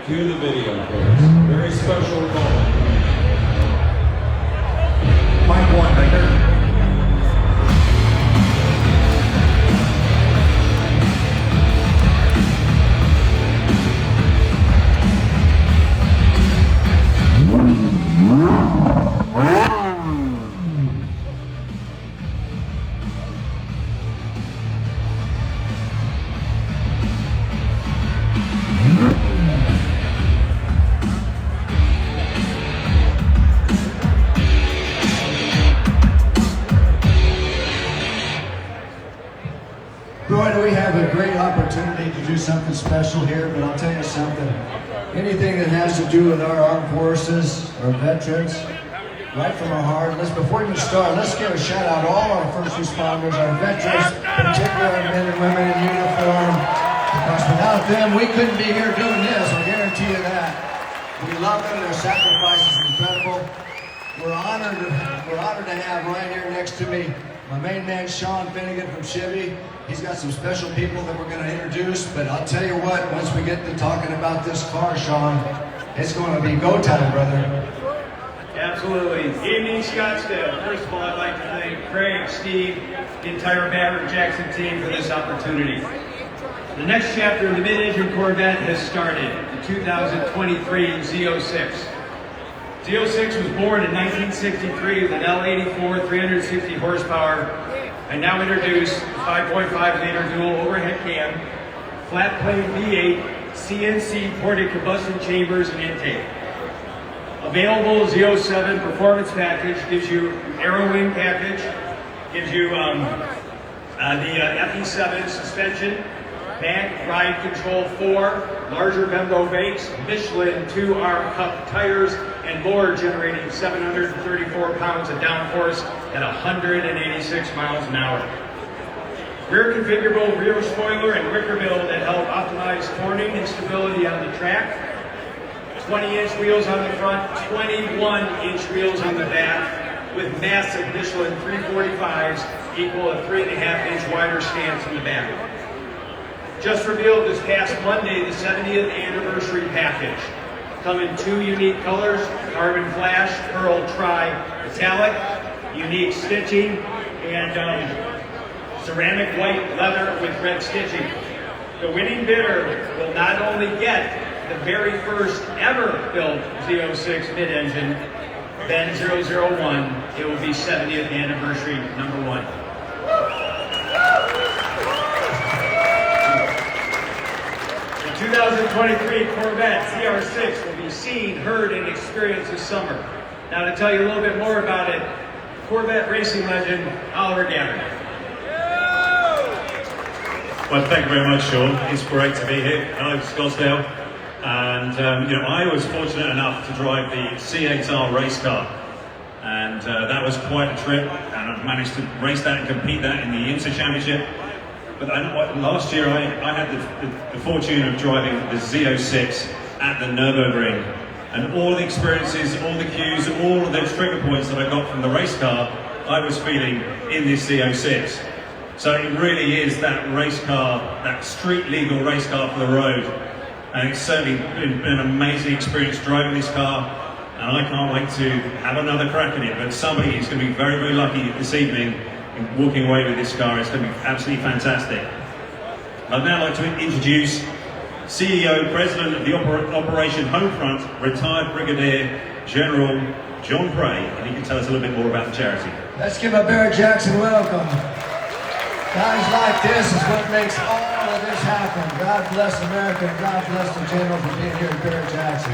Cue the video, please. Very special moment. Mic one, Victor. Boy, do we have a great opportunity to do something special here, but I'll tell you something. Anything that has to do with our armed forces, our veterans, right from our heart. Before we even start, let's give a shout out to all our first responders, our veterans, particularly our men and women in uniform. Because without them, we couldn't be here doing this, I guarantee you that. We love them, their sacrifice is incredible. We're honored to have right here next to me my main man, Sean Finnegan from Chevy. He's got some special people that we're going to introduce, but I'll tell you what, once we get to talking about this car, Sean, it's going to be go time, brother. Absolutely. Evening, Scottsdale. First of all, I'd like to thank Craig, Steve, the entire Maverick Jackson team for this opportunity. The next chapter of the mid-engine Corvette has started, the 2023 Z06. Z06 was born in 1963 with an L84 360 horsepower. I now introduce the 5.5-liter dual overhead cam, flat plane V8, CNC ported combustion chambers and intake. Available Z07 performance package gives you aero wing package, gives you the FE7 suspension, back ride control 4, larger Bembo brakes, Michelin 2-arm cup tires, and more, generating 734 pounds of downforce at 186 miles an hour. Rear configurable rear spoiler and wicker mill that help optimize cornering and stability on the track. 20-inch wheels on the front, 21-inch wheels on the back, with massive Michelin 345s equal a 3.5-inch wider stance in the back. Just revealed this past Monday the 70th anniversary package. Come in 2 unique colors, carbon flash, pearl tri-metallic, unique stitching, and ceramic white leather with red stitching. The winning bidder will not only get the very first ever built Z06 mid-engine, Ben 001, it will be 70th anniversary #1. The 2023 Corvette ZR6 will be seen, heard, and experienced this summer. Now to tell you a little bit more about it, Corvette racing legend Oliver Gavin. Well, thank you very much, Sean. It's great to be here. Hello, Scottsdale. And I was fortunate enough to drive the C8R race car, and that was quite a trip. And I've managed to race that and compete that in the IMSA Championship. But last year I had the fortune of driving the Z06 at the Nürburgring, and all the experiences, all the cues, all of those trigger points that I got from the race car, I was feeling in this Z06. So it really is that race car, that street legal race car for the road. And it's certainly been an amazing experience driving this car, and I can't wait to have another crack at it. But somebody is going to be very, very lucky this evening in walking away with this car. It's going to be absolutely fantastic. I'd now like to introduce CEO, President of the Operation Homefront, retired Brigadier General John Bray, and he can tell us a little bit more about the charity. Let's give a Barrett Jackson welcome. Guys like this is what makes all of this happen. God bless America, and God bless the General for being here at Barrett Jackson.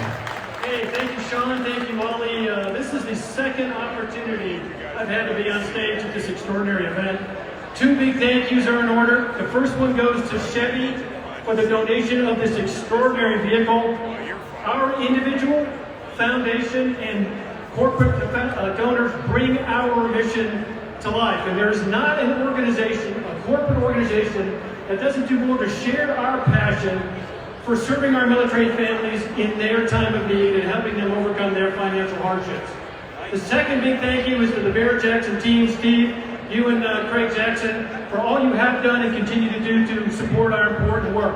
Hey, thank you, Sean. Thank you, Molly. This is the second opportunity I've had to be on stage at this extraordinary event. 2 big thank yous are in order. The first one goes to Chevy for the donation of this extraordinary vehicle. Our individual, foundation, and corporate donors bring our mission to life. And there's not an organization, a corporate organization, that doesn't do more to share our passion for serving our military families in their time of need and helping them overcome their financial hardships. The second big thank you is to the Barrett Jackson team, Steve, you and Craig Jackson, for all you have done and continue to do to support our important work.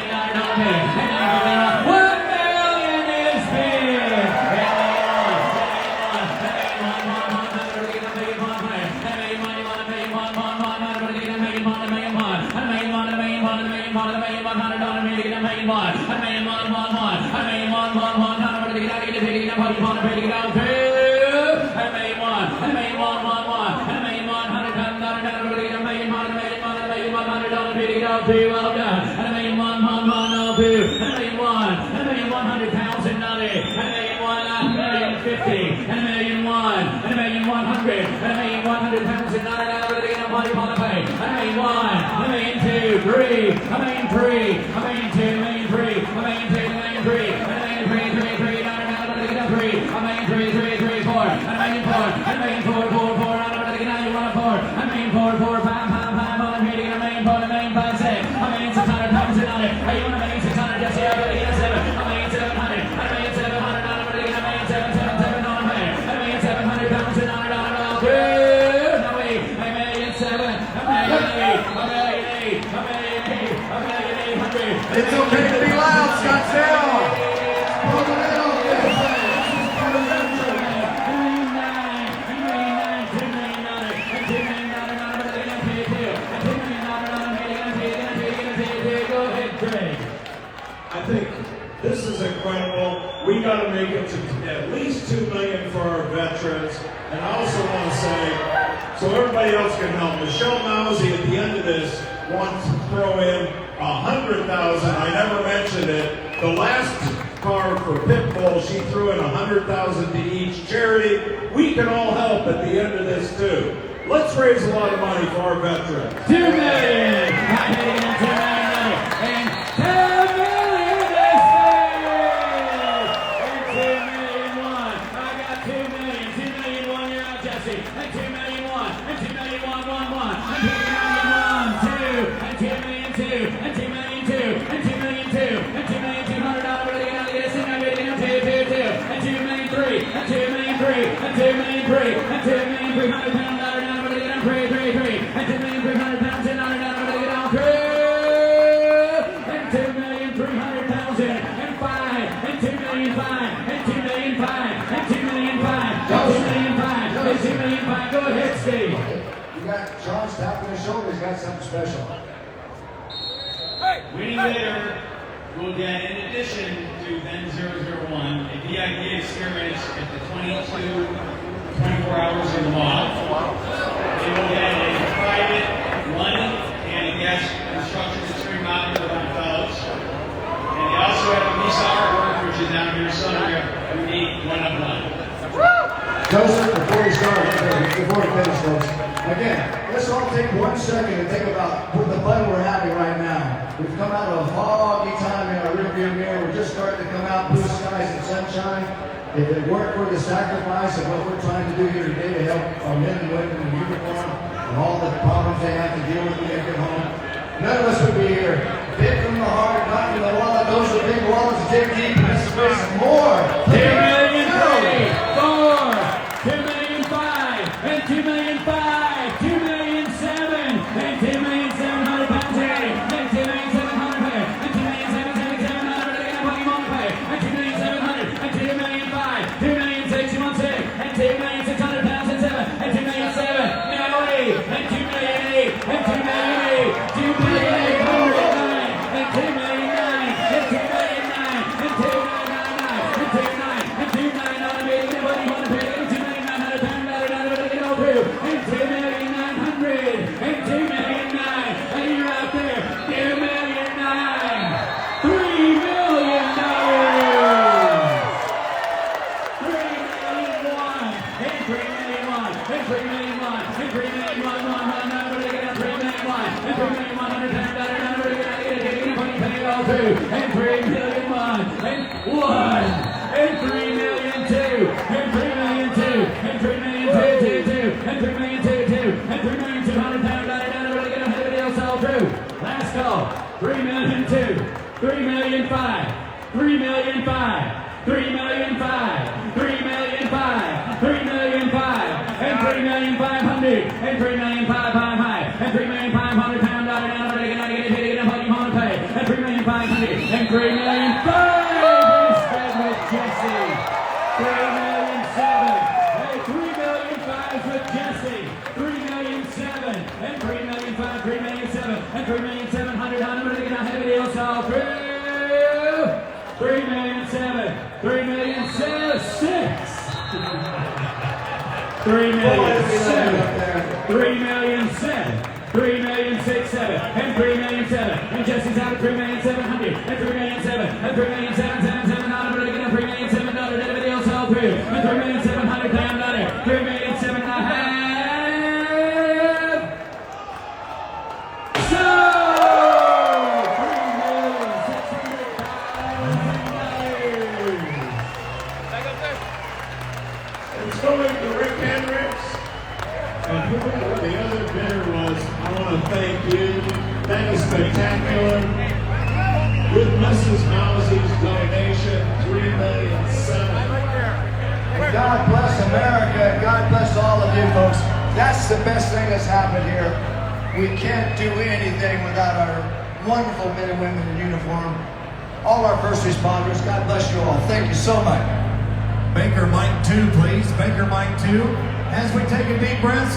Well done. And a million one, and a million 100,000 dollars, and a million 150, and a million 100, and a million 100,000 dollars. Money on the pay. A million one, a million two, three, a million three, a million two, a million three, a million two, a million three, and a million three, a million three, four, and a million four, and a million four, and a million four, five, a million four, a million five, six, a million 600,000 dollars. Are you on a million 600? Just here, a million 700, a million 700, a million 700 dollars, a million 777 on the pay, a million 700,000 dollars. Good. No way, a million 7, a million 8, a million 8, a million 8, a million 800. It's okay to be loud, Scottsdale. Pull it out. I think this is incredible. We got to make it to at least $2 million for our veterans. And I also want to say, so everybody else can help. Michelle Mousy at the end of this wants to throw in $100,000. I never mentioned it. The last car for Pitbull, she threw in $100,000 to each charity. We can all help at the end of this too. Let's raise a lot of money for our veterans. $2 million. I'm hitting $2 million. And $10 million is paid. And $2 million one. I got $2 million. $2 million one. You're out, Jesse. And $2 million one. And $2 million one. And $2 million one. Two. And $2 million two. And $2 million two. And $2 million two. And $2 million $200. We're going to get a single million. And $2 million three. And $2 million three. And $2 million three. And $2 million £300. Three, and 2,300,000 dollars down, and 2,300,000, and 5, and 2,000,005, and 2,000,005, and 2,000,005, and 2,000,005, and 2,000,005. Go ahead, Steve. You got Sean's tapping his shoulder. He's got something special. Winning later will get, in addition to then 001, a VIP experience at the 24 hours in the mall. They will get a private London and a guest instruction at Spring Mountain with our fellows. And they also have a piece of artwork, which is down here, so unique one-of-one. Joseph, before we start, before we finish, folks, again, let's all take 1 second and think about the fun we're having right now. We've come out of a foggy time in our rearview mirror. We're just starting to come out, blue skies and sunshine. If it weren't for the sacrifice of what we're trying to do here today to help our men and women in uniform and all the problems they have to deal with when they get home. None of us would be here. Big from the heart, not from the wallet. Those are big wallets to dig deep in this space and more. 2 million 3, 4, 2 million 5, and 2 million 5, 2 million 7, and 2 million 700 pounds here, and 2 million 700 here, and 2 million 700, and 2 million 700, and 2 million 5, 2 million 6, you want 6, and 2 million 600 pounds and 7, and 2 million 7, now 8, and 2 million 8, and 2 million 8, 2 million 800, and 2 million 9, and 2 million 9, and 2 million 9, and 2 9, and 2 9, not a million, anybody want to pay, and 2 million 900 pounds, not a get all through, and 2 million 900, and 2 million 9, and you're out there, 2 million 9, $3 million, 3 million 1, and 3 million 1, and 3 million 1, and 3 million 1, 1, not a get out, 3 million 1, and 3 million 100 pounds, not a get anybody pay all through, and 3 million 1, and 1, and 3 million 2, and 3 million 2, and 3 million 2, 2, 2, and 3 million 2, 2, and 3 million 200 pounds, not a get anybody else all through. Last call, 3 million 2, 3 million 5, 3 million 5, 3 million 5, 3 million 5, 3 million 5, and 3 million 500, and 3 million 555, and 3 million 500 pounds, not a get anybody want to pay, and 3 million 500, and 3 million 5. Instead with Jesse, 3 million 7, and 3 million 5 with Jesse, 3 million 7, and 3 million 5, 3 million 7, and 3 million 700, I'm going to get ahead of the deal, so through, 3 million 7, 3 million 7, 6. 3 million 7, 3 million 7, 3 million 6, 7, and 3 million 7, and Jesse's out of 3 million 700, and 3 million 7, and 3 million 7, 7, 7, I'm going to get a 3 million 7, $, video sell through, and 3 million 700 pound, 3 million 7 and a half. It's going to Rick Hendricks. And the other bidder was, I want to thank you. That is spectacular. With Mrs. Mousie's donation, 3 million 7. And God bless America, and God bless all of you folks. That's the best thing that's happened here. We can't do anything without our wonderful men and women in uniform. All our first responders, God bless you all. Thank you so much. Baker Mike 2, please. Baker Mike 2. As we take a deep breath.